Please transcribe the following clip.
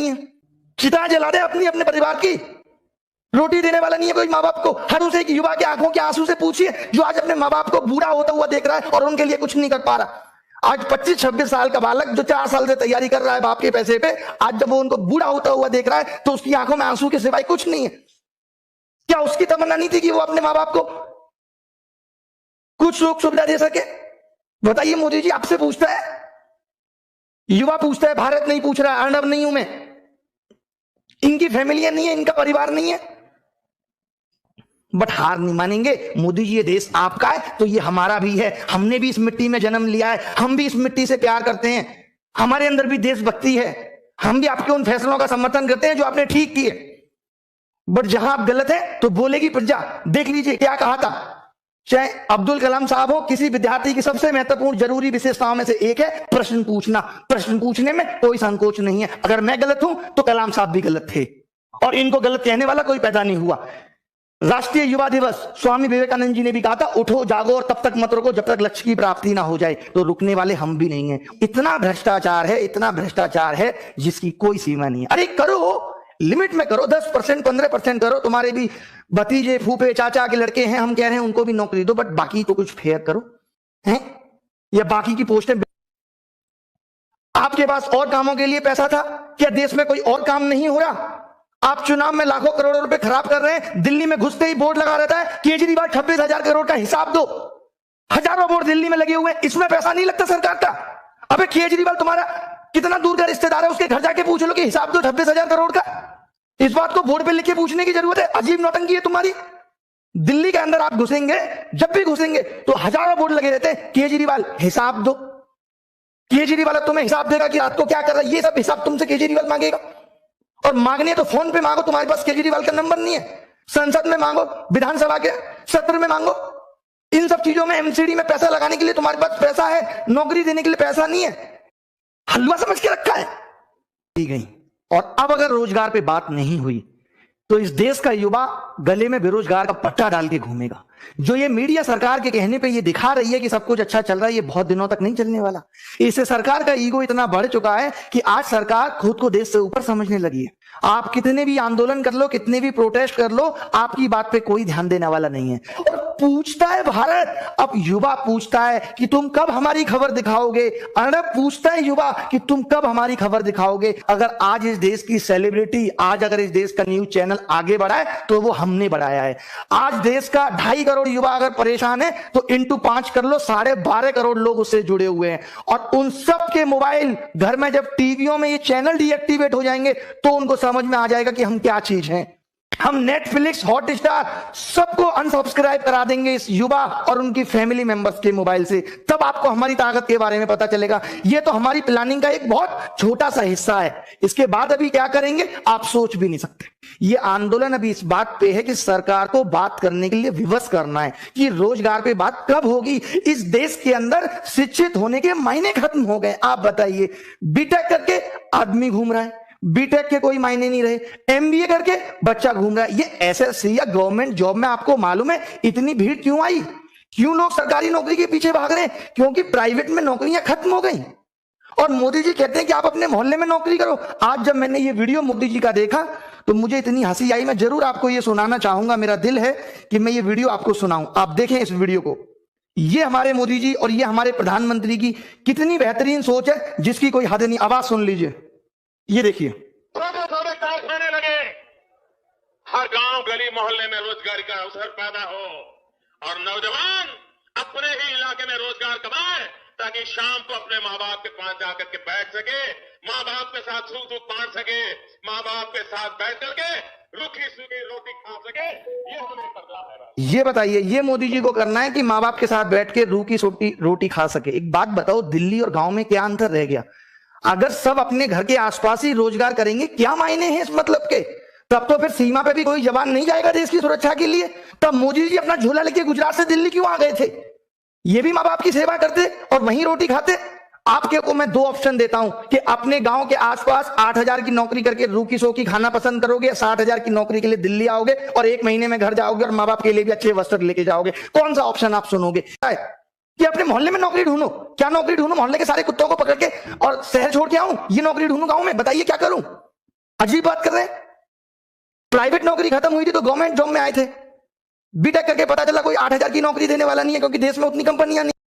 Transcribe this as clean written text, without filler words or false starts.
है, चिता जला दे अपनी अपने परिवार की, रोटी देने वाला नहीं है कोई माँ बाप को। हर उसे एक युवा के आंखों के आंसू से पूछिए जो आज अपने माँ बाप को बूढ़ा होता हुआ देख रहा है और उनके लिए कुछ नहीं कर पा रहा। आज 25-26 साल का बालक जो 4 साल से तैयारी कर रहा है बाप के पैसे पे, आज जब वो उनको बूढ़ा होता हुआ देख रहा है तो उसकी आंखों में आंसू के सिवाय कुछ नहीं है। क्या उसकी तमन्ना नहीं थी कि वो अपने माँ बाप को कुछ सुख सुविधा दे सके? बताइए मोदी जी आपसे पूछता है, युवा पूछता है, भारत नहीं पूछ रहा है, अर्नब नहीं हूं मैं, इनकी फैमिलियां नहीं है, इनका परिवार नहीं है, बट हार नहीं मानेंगे। मोदी जी ये देश आपका है तो ये हमारा भी है, हमने भी इस मिट्टी में जन्म लिया है, हम भी इस मिट्टी से प्यार करते हैं, हमारे अंदर भी देशभक्ति है, हम भी आपके उन फैसलों का समर्थन करते हैं जो आपने ठीक किए। बट जहां आप गलत है तो बोलेगी प्रजा। देख लीजिए क्या कहा था, चाहे अब्दुल कलाम साहब हो, किसी विद्यार्थी की सबसे महत्वपूर्ण जरूरी विशेषताओं में से एक है प्रश्न पूछना। प्रश्न पूछने में कोई संकोच नहीं है। अगर मैं गलत हूं तो कलाम साहब भी गलत थे और इनको गलत कहने वाला कोई पैदा नहीं हुआ। राष्ट्रीय युवा दिवस, स्वामी विवेकानंद जी ने भी कहा था, उठो जागो और तब तक मत रुको जब तक लक्ष्य की प्राप्ति ना हो जाए। तो रुकने वाले हम भी नहीं हैं। इतना भ्रष्टाचार है, इतना भ्रष्टाचार है जिसकी कोई सीमा नहीं है। अरे करो, लिमिट में करो, 10% 15% करो। तुम्हारे भी भतीजे फूफे चाचा के लड़के हैं, हम कह रहे हैं उनको भी नौकरी दो, बट बाकी तो कुछ फेयर करो हैं, या बाकी की पोस्टें। आपके पास और कामों के लिए पैसा था क्या? देश में कोई और काम नहीं हो रहा? आप चुनाव में लाखों करोड़ों रुपए खराब कर रहे हैं। दिल्ली में घुसते ही बोर्ड लगा रहता है, केजरीवाल 26,000 करोड़ का हिसाब दो। हजारों बोर्ड दिल्ली में लगे हुए हैं, इसमें पैसा नहीं लगता सरकार का। अबे केजरीवाल तुम्हारा कितना दूर का रिश्तेदार है, उसके घर जाके पूछ लो कि हिसाब दो 26,000 करोड़ का। इस बात को बोर्ड पे लिख के पूछने की जरूरत है? अजीब नौटंकी है तुम्हारी। दिल्ली के अंदर आप घुसेंगे, जब भी घुसेंगे तो हजारों बोर्ड लगे रहते हैं, केजरीवाल हिसाब दो। केजरीवाल तुम्हें हिसाब देगा कि रात को क्या कर रहा है, ये सब हिसाब तुमसे केजरीवाल मांगेगा। और मांगने तो फोन पे मांगो, तुम्हारे पास केजरीवाल का नंबर नहीं है। संसद में मांगो, विधानसभा के सत्र में मांगो। इन सब चीजों में, एमसीडी में पैसा लगाने के लिए तुम्हारे पास पैसा है, नौकरी देने के लिए पैसा नहीं है। हलवा समझ के रखा है गई। और अब अगर रोजगार पे बात नहीं हुई तो इस देश का युवा गले में बेरोजगार का पट्टा डाल के घूमेगा। जो ये मीडिया सरकार के कहने पे ये दिखा रही है कि सब कुछ अच्छा चल रहा है, ये बहुत दिनों तक नहीं चलने वाला। इससे सरकार का ईगो इतना बढ़ चुका है कि आज सरकार खुद को देश से ऊपर समझने लगी है। आप कितने भी आंदोलन कर लो, कितने भी प्रोटेस्ट कर लो, आपकी बात पे कोई ध्यान देने वाला नहीं है। और पूछता है भारत, अब युवा पूछता है कि तुम कब हमारी खबर दिखाओगे। अर्नब पूछता है युवा कि तुम कब हमारी खबर दिखाओगे। अगर आज इस देश की सेलिब्रिटी, आज अगर इस देश का न्यूज चैनल आगे बढ़ा है तो वो हमने बढ़ाया है। आज देश का 2.5 करोड़ युवा अगर परेशान है तो इंटू 5 कर लो, 12.5 करोड़ लोग उससे जुड़े हुए हैं। और उन सब के मोबाइल घर में जब टीवियों में ये चैनल डीएक्टिवेट हो जाएंगे तो उनको समझ में आ जाएगा कि हम क्या चीज हैं। हम नेटफ्लिक्स, हॉटस्टार सबको अनसब्सक्राइब करा देंगे इस युवा और उनकी फैमिली मेंबर्स के मोबाइल से। तब आपको हमारी ताकत के बारे में पता चलेगा। ये तो हमारी प्लानिंग का एक बहुत छोटा सा हिस्सा है। इसके बाद अभी क्या करेंगे आप सोच भी नहीं सकते। ये आंदोलन अभी इस बात पे है कि सरकार को बात करने के लिए विवश करना है कि रोजगार पे बात कब होगी। इस देश के अंदर शिक्षित होने के मायने खत्म हो गए। आप बताइए, बीटेक करके आदमी घूम रहा है, बीटेक के कोई मायने नहीं रहे, एमबीए करके बच्चा घूम रहा है। ये एसएससी या गवर्नमेंट जॉब में आपको मालूम है इतनी भीड़ क्यों आई? क्यों लोग सरकारी नौकरी के पीछे भाग रहे हैं? क्योंकि प्राइवेट में नौकरियां खत्म हो गई। और मोदी जी कहते हैं कि आप अपने मोहल्ले में नौकरी करो। आज जब मैंने ये वीडियो मोदी जी का देखा तो मुझे इतनी हंसी आई, मैं जरूर आपको ये सुनाना चाहूंगा। मेरा दिल है कि मैं ये वीडियो आपको सुनाऊं। आप देखें इस वीडियो को। ये हमारे मोदी जी और ये हमारे प्रधानमंत्री की कितनी बेहतरीन सोच है जिसकी कोई हद नहीं। आवाज सुन लीजिए, ये देखिए। थोड़े थोड़े कारखाने लगे, हर गांव गली मोहल्ले में रोजगार का अवसर पैदा हो और नौजवान अपने ही इलाके में रोजगार कमाए ताकि शाम को अपने माँ बाप के पास जाकर के बैठ सके, माँ बाप के साथ सुख दुख बांट सके, माँ बाप के साथ बैठ करके रूखी सूखी रोटी खा सके। ये हमें करना है। ये बताइए, ये मोदी जी को करना है कि माँ बाप के साथ बैठ के रूखी सूखी रोटी खा सके। एक बात बताओ, दिल्ली और गांव में क्या अंतर रह गया? अगर सब अपने घर के आसपास ही रोजगार करेंगे, क्या मायने हैं इस मतलब के? तब तो फिर सीमा पे भी कोई जवान नहीं जाएगा देश की सुरक्षा के लिए। तब मोदी जी अपना झोला लेके गुजरात से दिल्ली क्यों आ गए थे? ये भी माँ बाप की सेवा करते और वहीं रोटी खाते। आपके को मैं 2 ऑप्शन देता हूं कि अपने गांव के आसपास 8,000 की नौकरी करके रूखी सोखी खाना पसंद करोगे, या 60,000 की नौकरी के लिए दिल्ली आओगे और 1 महीने में घर जाओगे और माँ बाप के लिए भी अच्छे वस्त्र लेके जाओगे। कौन सा ऑप्शन आप सुनोगे? कि अपने मोहल्ले में नौकरी ढूंढो। क्या नौकरी ढूंढो? मोहल्ले के सारे कुत्तों को पकड़ के और शहर छोड़ के आऊं? ये नौकरी ढूंढूं गांव में? बताइए क्या करूं? अजीब बात कर रहे हैं। प्राइवेट नौकरी खत्म हुई थी तो गवर्नमेंट जॉब में आए थे। बीटेक करके पता चला कोई 8,000 की नौकरी देने वाला नहीं है, क्योंकि देश में उतनी कंपनियां नहीं।